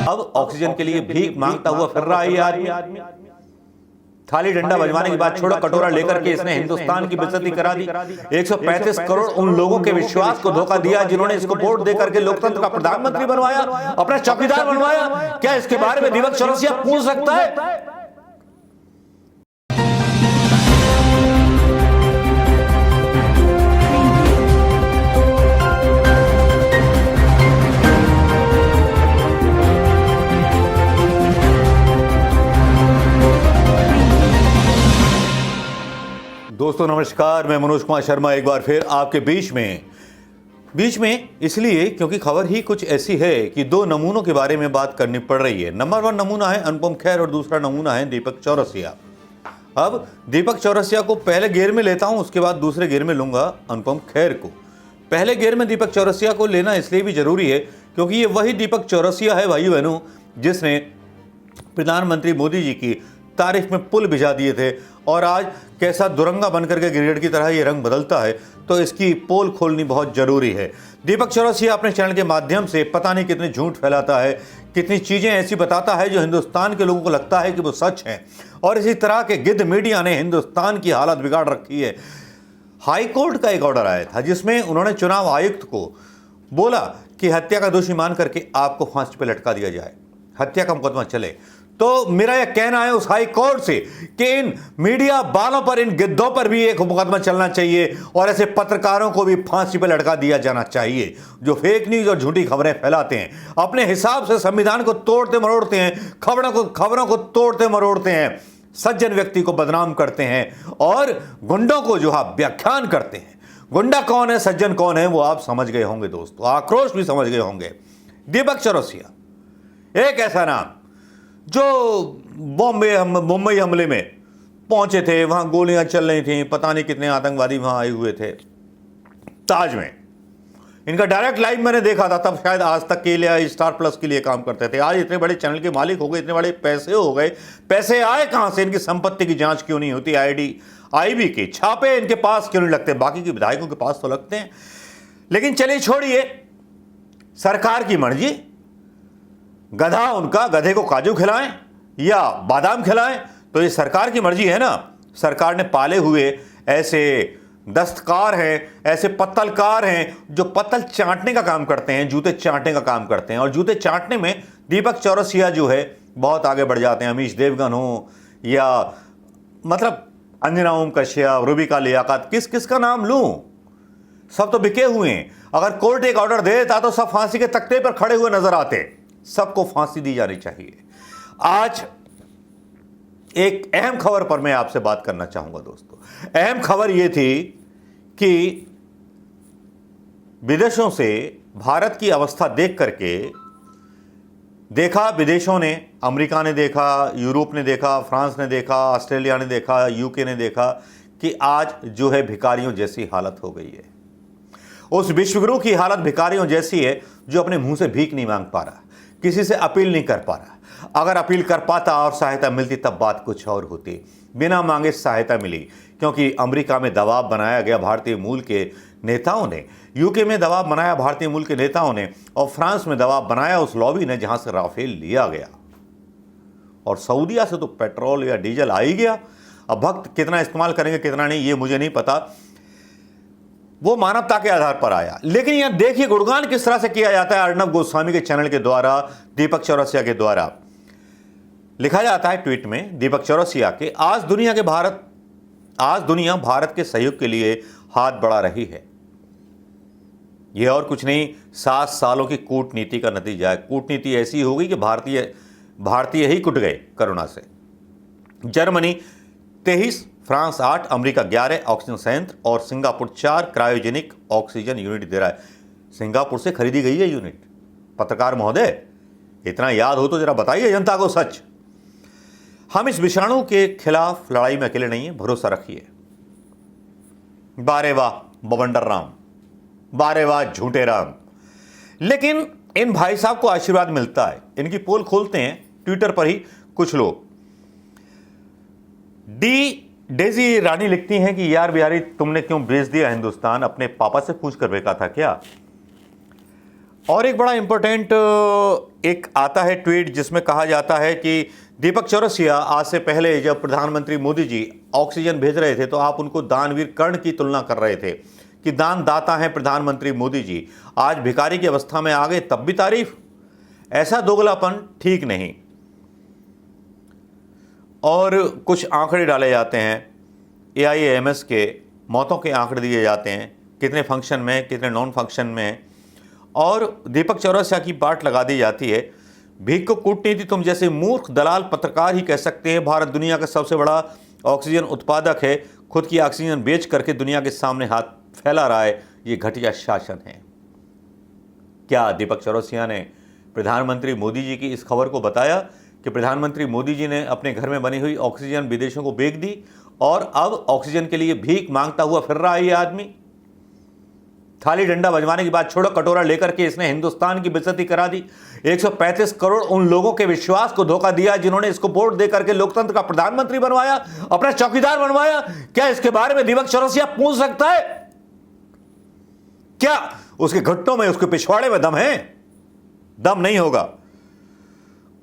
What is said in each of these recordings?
अब ऑक्सीजन के लिए भीख मांगता हुआ फिर रहा है ये आदमी। थाली डंडा बजवाने की बात छोड़ो, कटोरा लेकर के इसने हिंदुस्तान की बेइज्जती करा दी। 135 करोड़ उन लोगों के विश्वास को धोखा दिया जिन्होंने इसको वोट देकर के लोकतंत्र का प्रधानमंत्री बनवाया, अपना चौकीदार बनवाया। क्या इसके बारे में दीपक चौरसिया पूछ सकता है? दोस्तों नमस्कार, मैं मनोज कुमार शर्मा एक बार फिर आपके बीच में इसलिए क्योंकि खबर ही कुछ ऐसी है कि दो नमूनों के बारे में बात करनी पड़ रही है। नंबर 1 नमूना है अनुपम खेर और दूसरा नमूना है दीपक चौरसिया। अब दीपक चौरसिया को पहले घेर में लेता हूं, उसके बाद दूसरे घेर में लूंगा अनुपम खेर को। पहले घेर में दीपक चौरसिया को लेना इसलिए भी जरूरी है क्योंकि ये वही दीपक चौरसिया है भाई बहनों जिसने प्रधानमंत्री मोदी जी की तारीफ में पुल भिजा दिए थे और आज कैसा दुरंगा बनकर के ग्रेनेड की तरह ये रंग बदलता है, तो इसकी पोल खोलनी बहुत जरूरी है। दीपक चौरसिया अपने चैनल के माध्यम से पता नहीं कितने झूठ फैलाता है, कितनी चीजें ऐसी बताता है जो हिंदुस्तान के लोगों को लगता है कि वो सच है, और इसी तरह के गिद्ध मीडिया ने हिंदुस्तान की हालत बिगाड़ रखी है। हाई कोर्ट का एक ऑर्डर आया था जिसमें उन्होंने चुनाव आयुक्त को बोला कि हत्या का दोषी मान करके आपको फांसी पर लटका दिया जाए, हत्या का मुकदमा चले। तो मेरा यह कहना है उस हाई कोर्ट से कि इन मीडिया वालों पर, इन गिद्धों पर भी एक मुकदमा चलना चाहिए और ऐसे पत्रकारों को भी फांसी पर लटका दिया जाना चाहिए जो फेक न्यूज और झूठी खबरें फैलाते हैं, अपने हिसाब से संविधान को तोड़ते मरोड़ते हैं, खबरों को तोड़ते मरोड़ते हैं, सज्जन व्यक्ति को बदनाम करते हैं और गुंडों को जो है व्याख्यान करते हैं। गुंडा कौन है, सज्जन कौन है, वो आप समझ गए होंगे दोस्तों, आक्रोश भी समझ गए होंगे। दीपक चौरसिया एक ऐसा नाम जो मुंबई हमले में पहुंचे थे, वहां गोलियां चल रही थी, पता नहीं कितने आतंकवादी वहां आए हुए थे ताज में। इनका डायरेक्ट लाइव मैंने देखा था, तब शायद आज तक के लिए, स्टार प्लस के लिए काम करते थे। आज इतने बड़े चैनल के मालिक हो गए, इतने बड़े पैसे हो गए, पैसे आए कहां से? इनकी संपत्ति की जांच क्यों नहीं होती? आईबी की छापे इनके पास क्यों नहीं लगते? बाकी के विधायकों के पास तो लगते हैं। लेकिन चलिए छोड़िए, सरकार की मर्जी, गधा उनका, गधे को काजू खिलाएं या बादाम खिलाएं तो ये सरकार की मर्जी है ना। सरकार ने पाले हुए ऐसे दस्तकार हैं, ऐसे पत्तलकार हैं जो पत्तल चाटने का काम करते हैं, जूते चाटने का काम करते हैं, और जूते चाटने में दीपक चौरसिया जो है बहुत आगे बढ़ जाते हैं। अमीश देवगन हो या मतलब अंजना ओम कश्यप, रूबिका लियाकत, किस किस का नाम लूं, सब तो बिके हुए हैं। अगर कोर्ट एक ऑर्डर दे देता तो सब फांसी के तख्ते पर खड़े हुए नजर आते, सबको फांसी दी जानी चाहिए। आज एक अहम खबर पर मैं आपसे बात करना चाहूंगा दोस्तों। अहम खबर यह थी कि विदेशों से भारत की अवस्था देख करके देखा, विदेशों ने, अमेरिका ने देखा, यूरोप ने देखा, फ्रांस ने देखा, ऑस्ट्रेलिया ने देखा, यूके ने देखा कि आज जो है भिखारियों जैसी हालत हो गई है। उस विश्वगुरु की हालत भिखारियों जैसी है जो अपने मुंह से भीख नहीं मांग पा रहा, किसी से अपील नहीं कर पा रहा। अगर अपील कर पाता और सहायता मिलती तब बात कुछ और होती। बिना मांगे सहायता मिली क्योंकि अमेरिका में दबाव बनाया गया भारतीय मूल के नेताओं ने, यूके में दबाव बनाया भारतीय मूल के नेताओं ने, और फ्रांस में दबाव बनाया उस लॉबी ने जहां से राफेल लिया गया। और सऊदीया से तो पेट्रोल या डीजल आ ही गया। अब भक्त कितना इस्तेमाल करेंगे कितना नहीं ये मुझे नहीं पता, वो मानवता के आधार पर आया। लेकिन यहां देखिए गुणगान किस तरह से किया जाता है अर्णब गोस्वामी के चैनल के द्वारा, दीपक चौरसिया के द्वारा। लिखा जाता है ट्वीट में दीपक चौरसिया के, आज दुनिया भारत के सहयोग के लिए हाथ बढ़ा रही है। यह और कुछ नहीं, 7 सालों की कूटनीति का नतीजा है। कूटनीति ऐसी होगी कि भारतीय ही कुट गए कोरोना से। जर्मनी 23, फ्रांस 8, अमेरिका 11 ऑक्सीजन संयंत्र और सिंगापुर 4 क्रायोजेनिक ऑक्सीजन यूनिट दे रहा है। सिंगापुर से खरीदी गई है यूनिट। पत्रकार महोदय, इतना याद हो तो जरा बताइए जनता को सच। हम इस विषाणु के खिलाफ लड़ाई में अकेले नहीं है, भरोसा रखिए। बारे वाह बवंडर राम, बारे वाह झूठे राम। लेकिन इन भाई साहब को आशीर्वाद मिलता है। इनकी पोल खोलते हैं ट्विटर पर ही कुछ लोग। डेजी रानी लिखती हैं कि यार बिहारी तुमने क्यों बेच दिया हिंदुस्तान, अपने पापा से पूछ कर बेचा था क्या? और एक बड़ा इंपॉर्टेंट एक आता है ट्वीट जिसमें कहा जाता है कि दीपक चौरसिया आज से पहले जब प्रधानमंत्री मोदी जी ऑक्सीजन भेज रहे थे तो आप उनको दानवीर कर्ण की तुलना कर रहे थे कि दान दाता हैं प्रधानमंत्री मोदी जी, आज भिखारी की अवस्था में आ गए तब भी तारीफ। ऐसा दोगलापन ठीक नहीं। और कुछ आंकड़े डाले जाते हैं, AIMS के मौतों के आंकड़े दिए जाते हैं, कितने फंक्शन में कितने नॉन फंक्शन में, और दीपक चौरसिया की बाट लगा दी जाती है। भीख को कूटनीति तुम जैसे मूर्ख दलाल पत्रकार ही कह सकते हैं। भारत दुनिया का सबसे बड़ा ऑक्सीजन उत्पादक है, खुद की ऑक्सीजन बेच करके दुनिया के सामने हाथ फैला रहा है। ये घटिया शासन है। क्या दीपक चौरसिया ने प्रधानमंत्री मोदी जी की इस खबर को बताया कि प्रधानमंत्री मोदी जी ने अपने घर में बनी हुई ऑक्सीजन विदेशों को बेच दी और अब ऑक्सीजन के लिए भीख मांगता हुआ फिर रहा है ये आदमी? थाली डंडा बजवाने की बात छोड़ो, कटोरा लेकर के इसने हिंदुस्तान की बेइज्जती करा दी। 135 करोड़ उन लोगों के विश्वास को धोखा दिया जिन्होंने इसको वोट देकर के लोकतंत्र का प्रधानमंत्री बनवाया, अपना चौकीदार बनवाया। क्या इसके बारे में दीपक चौरसिया पूछ सकता है? क्या उसके घुटनों में, उसके पिछवाड़े में दम है? दम नहीं होगा।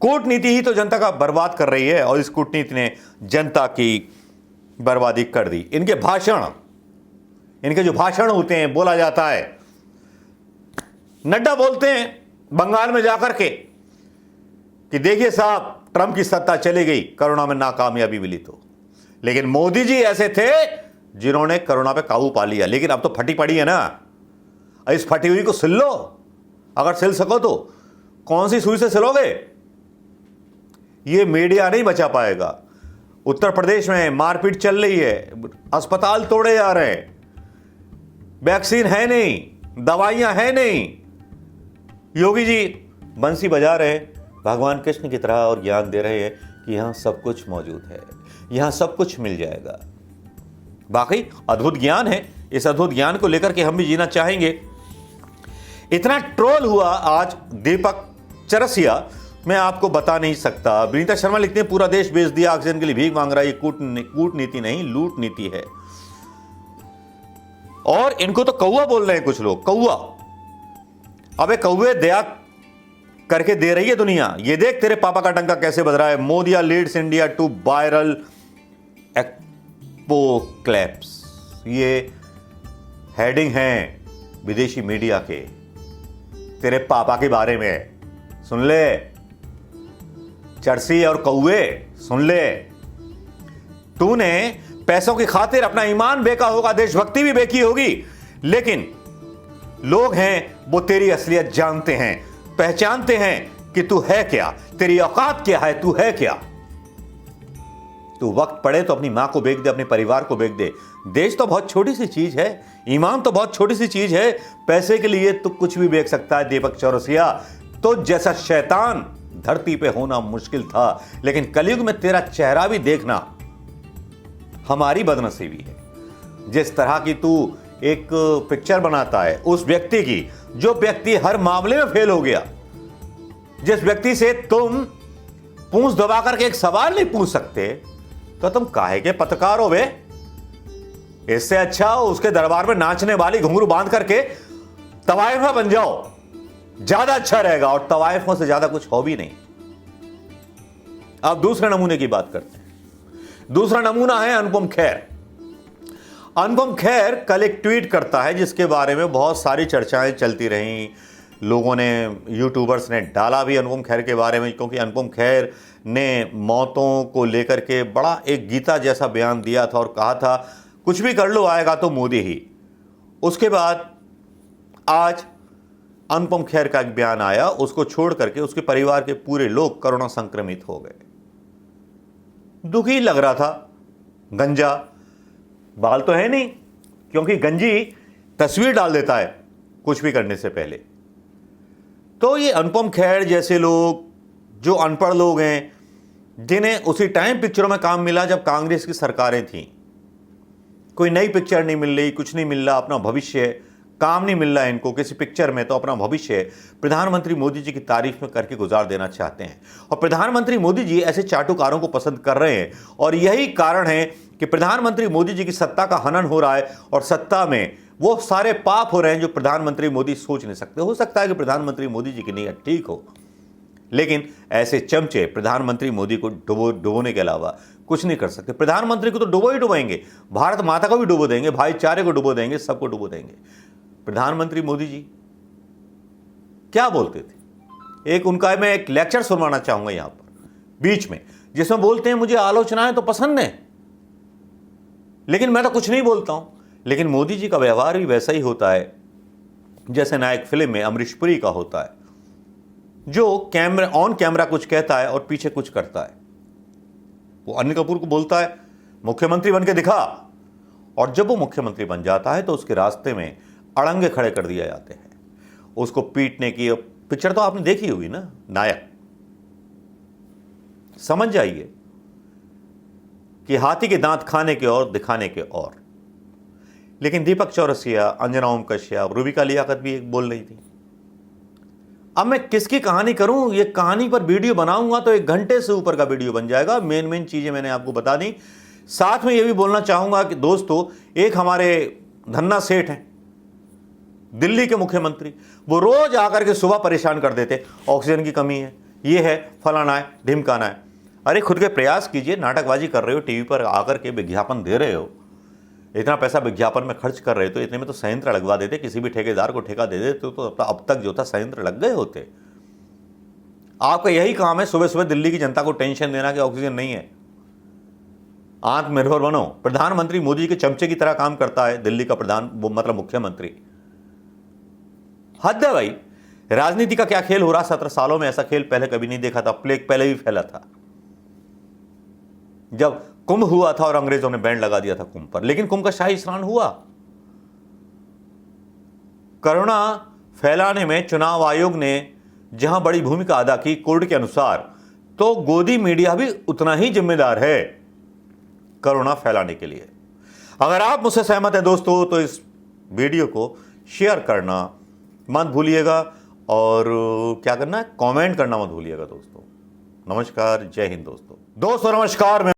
कूटनीति ही तो जनता का बर्बाद कर रही है और इस कूटनीति ने जनता की बर्बादी कर दी। इनके भाषण, इनके जो भाषण होते हैं, बोला जाता है, नड्डा बोलते हैं बंगाल में जाकर के कि देखिए साहब ट्रंप की सत्ता चली गई, कोरोना में नाकामयाबी मिली तो। लेकिन मोदी जी ऐसे थे जिन्होंने कोरोना पे काबू पा लिया। लेकिन अब तो फटी पड़ी है ना, इस फटी हुई को सिल लो, अगर सिल सको तो। कौन सी सुई से सिलोगे? ये मीडिया नहीं बचा पाएगा। उत्तर प्रदेश में मारपीट चल रही है, अस्पताल तोड़े जा रहे हैं, वैक्सीन है नहीं, दवाइयां है नहीं। योगी जी बंसी बजा रहे हैं भगवान कृष्ण की तरह और ज्ञान दे रहे हैं कि यहां सब कुछ मौजूद है, यहां सब कुछ मिल जाएगा। वाकई अद्भुत ज्ञान है। इस अद्भुत ज्ञान को लेकर के हम भी जीना चाहेंगे। इतना ट्रोल हुआ आज दीपक चौरसिया, मैं आपको बता नहीं सकता। विनीता शर्मा लिखते हैं पूरा देश बेच दिया ऑक्सीजन के लिए भीख मांग रहा है। ये कूटनीति नहीं, लूट नीति है। और इनको तो कौवा बोल रहे हैं कुछ लोग, कौवा। अबे कौवे, दया करके दे रही है दुनिया। ये देख तेरे पापा का डंका कैसे बज रहा है। Modia Leeds India to viral एपोक्लैप्स, ये हेडिंग है विदेशी मीडिया के तेरे पापा के बारे में। सुन ले चरसी और कौवे, सुन ले। तूने पैसों की खातिर अपना ईमान बेचा होगा, देशभक्ति भी बेची होगी, लेकिन लोग हैं वो तेरी असलियत जानते हैं, पहचानते हैं कि तू है क्या, तेरी औकात क्या है, तू है क्या। तू वक्त पड़े तो अपनी मां को बेच दे, अपने परिवार को बेच दे। देश तो बहुत छोटी सी चीज है, ईमान तो बहुत छोटी सी चीज है। पैसे के लिए तू कुछ भी बेच सकता है दीपक चौरसिया। तो जैसा शैतान धरती पे होना मुश्किल था, लेकिन कलयुग में तेरा चेहरा भी देखना हमारी बदनसीबी है। जिस तरह की तू एक पिक्चर बनाता है उस व्यक्ति की, जो व्यक्ति हर मामले में फेल हो गया, जिस व्यक्ति से तुम पूंछ दबा करके एक सवाल नहीं पूछ सकते, तो तुम काहे के पत्रकार हो बे? इससे अच्छा उसके दरबार में नाचने वाली घुंघरू बांध करके तवाइफा बन जाओ, ज्यादा अच्छा रहेगा। और तवाइफों से ज्यादा कुछ हो भी नहीं। अब दूसरे नमूने की बात करते हैं। दूसरा नमूना है अनुपम खेर। अनुपम खेर कल एक ट्वीट करता है जिसके बारे में बहुत सारी चर्चाएं चलती रहीं। लोगों ने, यूट्यूबर्स ने डाला भी अनुपम खेर के बारे में, क्योंकि अनुपम खेर ने मौतों को लेकर के बड़ा एक गीता जैसा बयान दिया था और कहा था कुछ भी कर लो आएगा तो मोदी ही। उसके बाद आज अनुपम खेर का एक बयान आया, उसको छोड़ करके उसके परिवार के पूरे लोग कोरोना संक्रमित हो गए। दुखी लग रहा था। गंजा बाल तो है नहीं, क्योंकि गंजी तस्वीर डाल देता है कुछ भी करने से पहले। तो ये अनुपम खेर जैसे लोग, जो अनपढ़ लोग हैं, जिन्हें उसी टाइम पिक्चरों में काम मिला जब कांग्रेस की सरकारें थीं, कोई नई पिक्चर नहीं मिल रही, कुछ नहीं मिल रहा, अपना भविष्य काम नहीं मिल रहा है इनको किसी पिक्चर में, तो अपना भविष्य प्रधानमंत्री मोदी जी की तारीफ में करके गुजार देना चाहते हैं। और प्रधानमंत्री मोदी जी ऐसे चाटुकारों को पसंद कर रहे हैं, और यही कारण है कि प्रधानमंत्री मोदी जी की सत्ता का हनन हो रहा है और सत्ता में वो सारे पाप हो रहे हैं जो प्रधानमंत्री मोदी सोच नहीं सकते। हो सकता है कि प्रधानमंत्री मोदी जी की नीयत ठीक हो, लेकिन ऐसे चमचे प्रधानमंत्री मोदी को डुबोने के अलावा कुछ नहीं कर सकते। प्रधानमंत्री को तो डुबो ही डुबाएंगे, भारत माता को भी डुबो देंगे, भाईचारे को डुबो देंगे, सबको डुबो देंगे। प्रधानमंत्री मोदी जी क्या बोलते थे, एक उनका मैं एक लेक्चर सुनवाना चाहूंगा यहां पर बीच में, जिसमें बोलते हैं मुझे आलोचनाएं तो पसंद है, लेकिन मैं तो कुछ नहीं बोलता हूं। लेकिन मोदी जी का व्यवहार भी वैसा ही होता है जैसे नायक फिल्म में अमरीश पुरी का होता है, जो कैमरा ऑन कैमरा कुछ कहता है और पीछे कुछ करता है। वो अनिल कपूर को बोलता है मुख्यमंत्री बन के दिखा, और जब वो मुख्यमंत्री बन जाता है तो उसके रास्ते में अड़ंगे खड़े कर दिए जाते हैं, उसको पीटने की। पिक्चर तो आपने देखी होगी ना, नायक। समझ जाइए कि हाथी के दांत खाने के और दिखाने के और। लेकिन दीपक चौरसिया, अंजना ओम कश्यप, रूबिका लियाकत भी एक बोल रही थी। अब मैं किसकी कहानी करूं, ये कहानी पर वीडियो बनाऊंगा तो 1 घंटे से ऊपर का वीडियो बन जाएगा। मेन चीजें मैंने आपको बता दी। साथ में यह भी बोलना चाहूंगा कि दोस्तों, एक हमारे धन्ना सेठ हैं, दिल्ली के मुख्यमंत्री, वो रोज आकर के सुबह परेशान कर देते, ऑक्सीजन की कमी है, ये है, फलाना है, ढिमकाना है। अरे खुद के प्रयास कीजिए, नाटकबाजी कर रहे हो, टीवी पर आकर के विज्ञापन दे रहे हो, इतना पैसा विज्ञापन में खर्च कर रहे हो, तो इतने में तो संयंत्र लगवा देते, किसी भी ठेकेदार को ठेका दे देते तो अब तक जो था संयंत्र लग गए होते। आपका यही काम है सुबह सुबह दिल्ली की जनता को टेंशन देना कि ऑक्सीजन नहीं है। आत्मनिर्भर बनो। प्रधानमंत्री मोदी के चमचे की तरह काम करता है दिल्ली का मतलब मुख्यमंत्री। हद है भाई। राजनीति का क्या खेल हो रहा, 17 सालों में ऐसा खेल पहले कभी नहीं देखा था। प्लेग पहले भी फैला था, जब कुंभ हुआ था और अंग्रेजों ने बैंड लगा दिया था कुंभ पर, लेकिन कुंभ का शाही स्नान हुआ। कोरोना फैलाने में चुनाव आयोग ने जहां बड़ी भूमिका अदा की कोर्ट के अनुसार, तो गोदी मीडिया भी उतना ही जिम्मेदार है कोरोना फैलाने के लिए। अगर आप मुझसे सहमत हैं दोस्तों, तो इस वीडियो को शेयर करना मत भूलिएगा, और क्या करना है, कमेंट करना मत भूलिएगा दोस्तों। नमस्कार, जय हिंद दोस्तों। नमस्कार।